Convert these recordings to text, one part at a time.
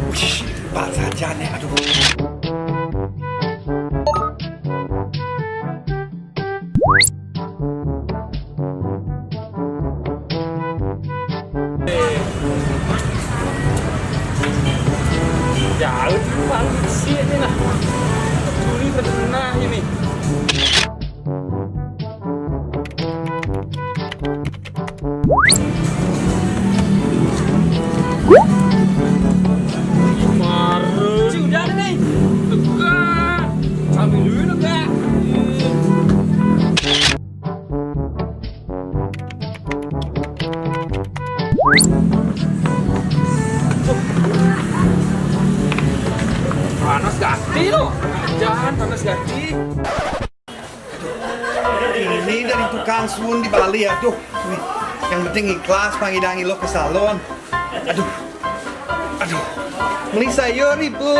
Pak saja nih, aduh. Jauh banget sih ini nah. Juli benar ini. Marah. Si udah nih. Dekat. Sambil dulu dekat. Panas gati lo, jangan panas gati. Ini dari tukang sun di Bali, aduh. Nih, yang penting ikhlas pangidangi lo ke salon. Aduh. Aduh. Beli sayur ibu.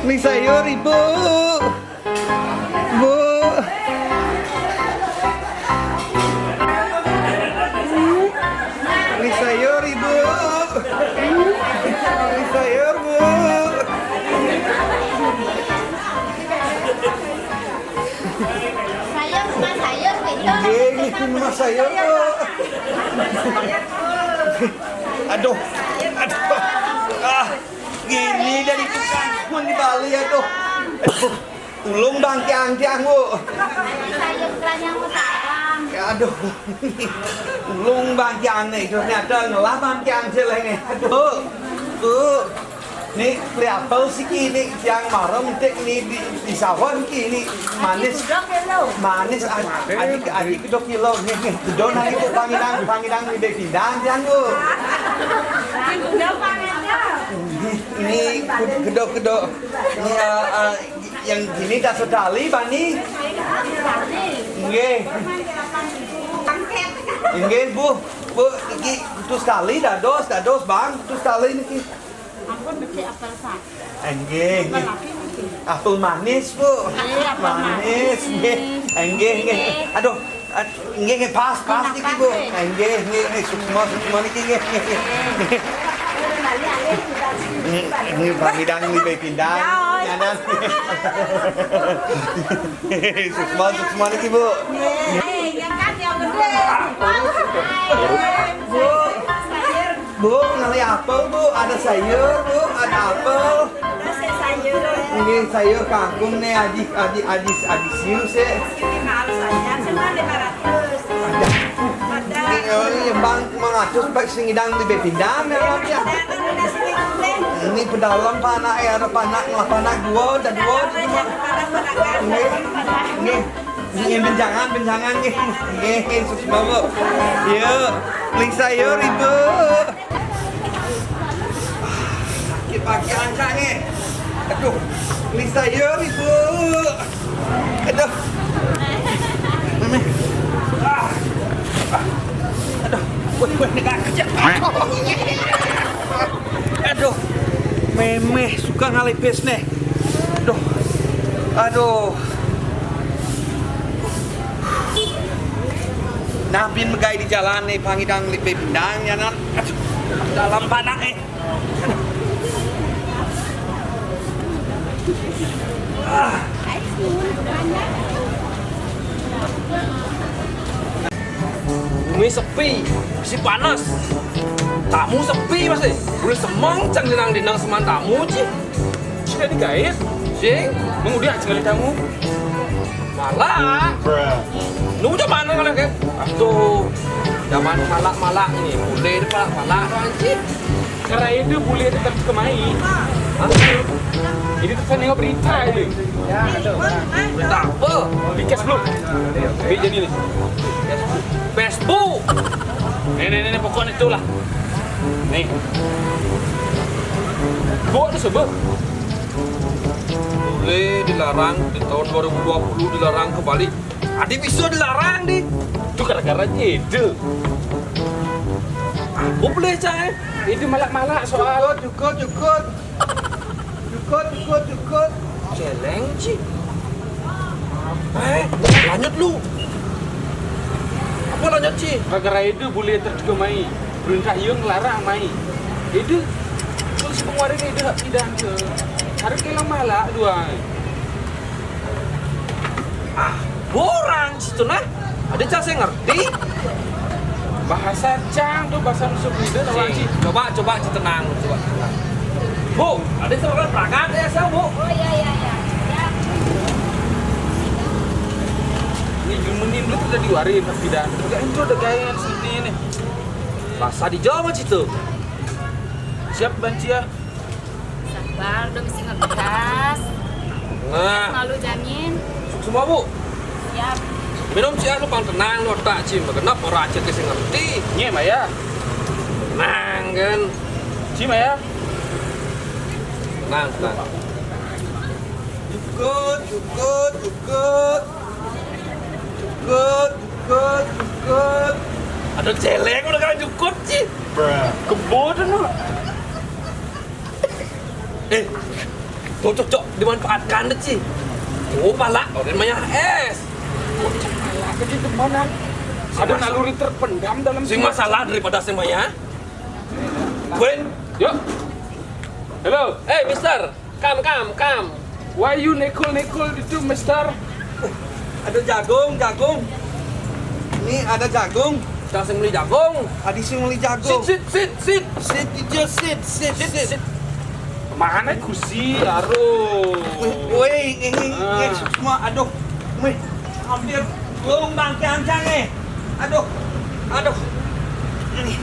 Beli sayur ibu. Bu. Beli sayur ibu. Beli sayur bu. Sayur gitu. Ini cuma sayur bu. Aduh. Aduh. Ah, gini dari tukang sun di Bali, aduh. Aduh. Tulung bang tiang-tiang bu. Sayur keranjang sekarang. Ya, aduh. Tulung bang tiang nih, ternyata ngelah bang tiang jelek nih. Aduh. Nih, beli apel sih kini yang marah mentek nih di sawah kini manis. Manis adik 2 kilo nih. Kedon hari itu pangidang di Bepindang jangan bu. Ini kedok ini yang gini dah sedali bani. Nggih. Nggih bu iki kudu sekali dados bang kudu sekali niki. Ampun beli apel sak. Nggih. Apel manis bu. Manis nggih. Nggih. Aduh. Nggih pas niki bu. Nggih sukma niki nggih. Ini pangidang di Bepindang. Nyanan. Sukma niki bu. Yang kan yang gede. Bu, ngali apel bu, ada sayur bu, ada apel. Sayur. Ini sayur kangkung nih, adik siu sih. Ini mahal saja, cuma 500. Ada. Ini bang mengatur pak singidang di Bepindang ya bang ya. Ini pedalam panak ya, ada panak dua, dan dua. Ini benjangan nih. Ini susma bu. Yuk, beli sayur ibu. Sakit pakai ancang nih. Aduh, beli sayur ibu. Aduh. Aduh, gue negak kerja. Aduh, memeh suka ngalipis nih. Aduh. Nabin megai di jalan nih, pangidang lipe bindang ya nan. Aduh, dalam panak nih. Bumi sepi, masih panas. Tamu sepi masih. Boleh semang cang dinang seman tamu ci. Sudah digait, sing mengudia cengali tamu. Malah. Lu udah mana kalian kan? Tuh, zaman malak ini, boleh depan malak anjing. Karena itu boleh tetap kemai. Ini tuh nengok berita ini. Ya, ada. Berita apa? Bikas belum? Jadi nih. Facebook. Ini pokoknya itulah. Nih. Gua ada sebab. Boleh dilarang di tahun 2020 dilarang kembali. Adik bisa dilarang di. Itu gara-gara ide. Apa boleh cah? Itu malak-malak soal Cukup. celeng ci. Lanjut lu. Apa lanjut ci? Gara-gara itu boleh terjemai. Perintah yang larang mai. Itu terus pengeluaran ini tidak ke. Harus kelang malah dua. Borang situ nah. Ada cara saya ngerti. Bahasa Cang tuh bahasa musuh Buddha tahu Si, sih. coba tenang, coba. Bu, ada seorang perangkat ya saya bu. Oh iya iya iya. Ya. Ini jumenin dulu udah diwarin tapi dah. Enggak itu udah gaya sini nih. Bahasa di Jawa situ. Siap Banci ya. Sabar, udah mesti ngegas. Nah, Selalu jamin. semua bu. Siap. Minum sih lu pang tenang lu tak cim. Kenapa orang Aceh kesini ngerti? Nye Maya. Tenang kan. Ci Maya. Tenang. Cukut. Ada celeng udah kan cukup sih. Kebodohan lu. Cocok dimanfaatkan deh sih. Oh pala, orang banyak es. Lagi di mana? Ada naluri terpendam dalam Sing masalah daripada semuanya. Gwen, Yuk. Hello. mister, come. Why you nekul itu, Mister? Ada jagung. Ini ada jagung. Kita sing beli jagung. Adi sih beli jagung. Sit. Sit, you just sit. Mana kursi? Aduh. Woi, ini semua, aduh, wih, hampir belum bangke ancang nih. Aduh, ini,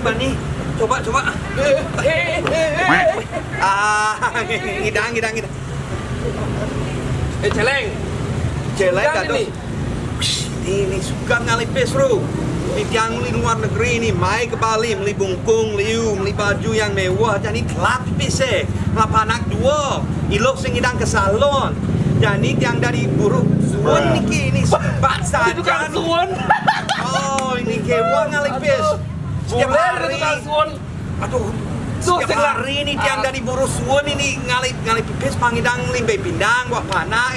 Bani, coba. Ngidang. Celeng. Jelek Ngidang aduh. Ini suka ngalipis bro. Ini yang di luar negeri ini, mai ke Bali, beli bungkung, beli baju yang mewah, jadi kelap pise, kelap anak dua, ilok sing ngidang ke salon, jadi yang dari buruk suun niki ini sebat saja. Itu kan suun. Oh ini kewa ngalipis. Setiap Buler hari, itu kan suun. aduh, Tuh, setiap sing- hari ini yang dari buruk suun ini ngalip pipis, pangidang limbe pindang, buat panak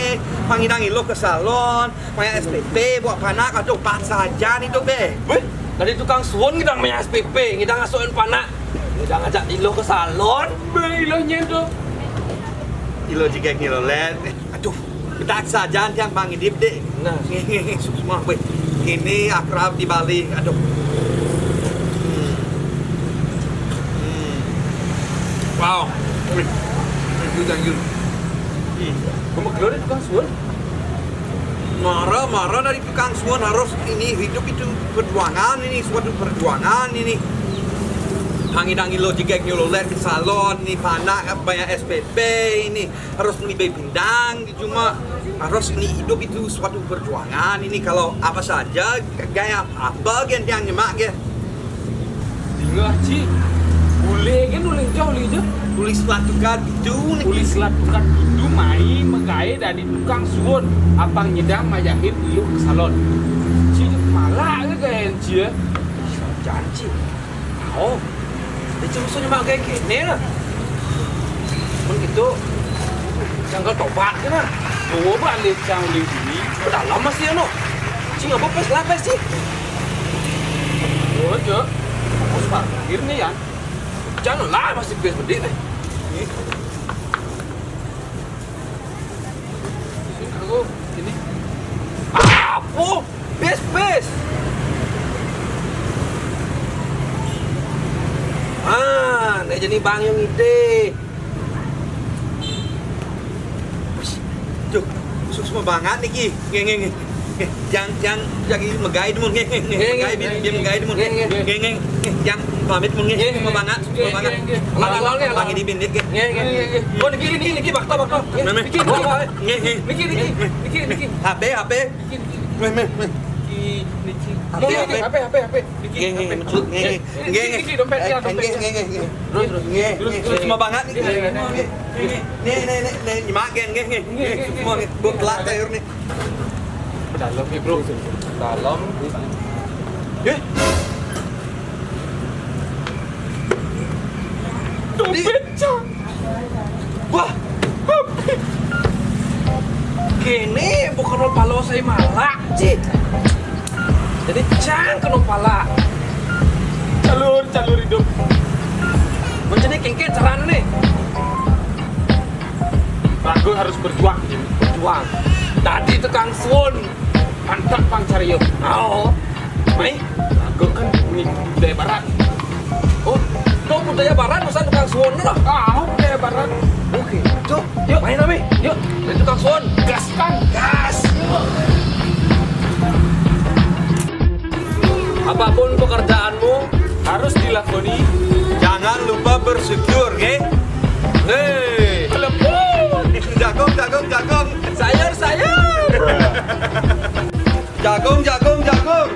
pangidang ilok ke salon, pangidang SPP, buat panak, aduh pas saja nih tuh be. Wih, dari tukang suun ngidang punya SPP, ngidang ngasuhin panak. Ngidang ngajak Ilo ke salon. Belonya tuh. Ilo jika kilo let, aduh, betak saja yang pangidip deh. Nah. Semua be. Ini akrab di Bali, aduh. Wow. Thank you. Kamu keluar tukang suun? Marah dari tukang suun harus ini hidup itu perjuangan ini suatu perjuangan ini. Hangidang ilo jika nyulo let ke salon ini panak banyak SPP ini harus beli pindang cuma harus ini hidup itu suatu perjuangan ini kalau apa saja gaya apa yang nyemak ya Tinggal Ci. Boleh kan boleh jauh. tulis latukan itu nih. Tulis latukan itu mai menggaya dari tukang suun. Abang nyedang majahit lu ke salon. Ci malah ke gaya Ci ya. Janji. Oh, dia cuma suruh nyemak kayak gini lah. Pun gitu, janggal tobat kan lah. Oh, balik cang li ini. Udah lama sih anu. Cing apa pes sih? Oh, Cok. Harus parkirnya ya. Jangan lah masih pes berdiri. Sini aku ini. Apa? Pes. Nek jadi bang yang ide. Cuk, semua banget nih ki. Ngeng. Yang jadi megai mun ngeng. Megai biar megai mun ngeng. Yang pamit mun ngeng semua banget. Lagi di bindik ge. Oh, niki bakto. Niki. HP. HP. Niki dompet. Terus semua banget nih. Nih, nyimak gen. Semua buat telak sayur nih. Dalam nih, Bro. Dalam. Dompet, Cang. Wah. Gini bukan palo saya malak, Ci. Jadi cang kena pala. Jalur berjuang, berjuang. Tadi tukang sun, pantat pang cari yuk. Oh, mai, aku kan ini budaya barat. Oh, kau budaya barat masa tukang sun lah. Budaya barat. Oke, yuk, main Ami, yuk. Dan tukang sun, gaskan, gas. Apapun pekerjaanmu harus dilakoni. Jangan lupa bersyukur, ge. Hei, lembut. Jagung, jagung, jagung. Sayur, sayur. Jagung, jagung, jagung.